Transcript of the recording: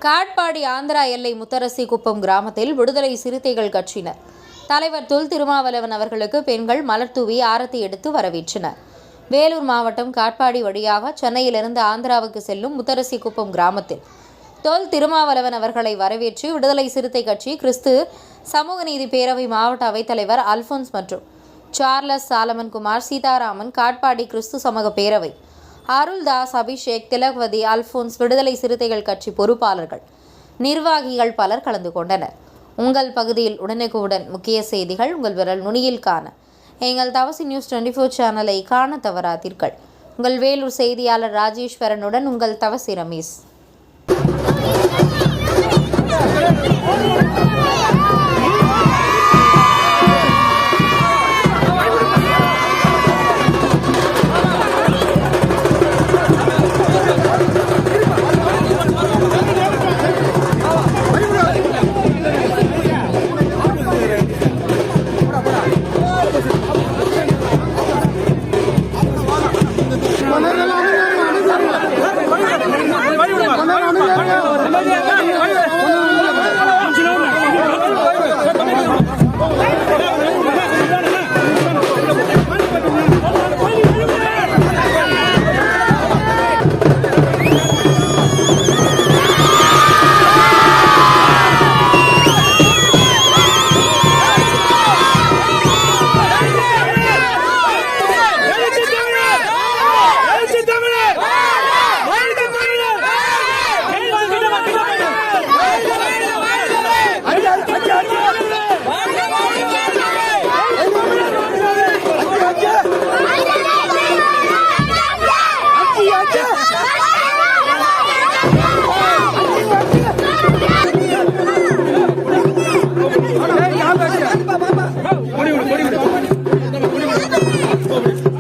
காட்பாடி ஆந்திரா எல்லை முத்தரசிக்குப்பம் கிராமத்தில் விடுதலை சிறுத்தைகள் கட்சியினர் தலைவர் தொல் திருமாவளவன் அவர்களுக்கு பெண்கள் மலர் தூவி ஆரத்தி எடுத்து வரவேற்றனர். வேலூர் மாவட்டம் காட்பாடி வழியாக சென்னையிலிருந்து ஆந்திராவுக்கு செல்லும் முத்தரசிக்குப்பம் கிராமத்தில் தொல் திருமாவளவன் அவர்களை வரவேற்று விடுதலை சிறுத்தை கட்சி கிறிஸ்து சமூக நீதி பேரவை மாவட்ட அவைத்தலைவர் அல்போன்ஸ் மற்றும் சார்லஸ் சாலமன் குமார் சீதாராமன், காட்பாடி கிறிஸ்து சமூக பேரவை அருள்தாஸ், அபிஷேக், திலகவதி, அல்போன்ஸ், விடுதலை சிறுத்தைகள் கட்சி பொறுப்பாளர்கள், நிர்வாகிகள் பலர் கலந்து கொண்டனர். உங்கள் பகுதியில் உடனுக்குடன் முக்கிய செய்திகள் உங்கள் விரல் நுனியில் காண எங்கள் தவசி நியூஸ் 24 சேனலை காண தவறாதீர்கள். உங்கள் வேலூர் செய்தியாளர் ராஜேஸ்வரனுடன் உங்கள் தவசி ரமேஷ். What do you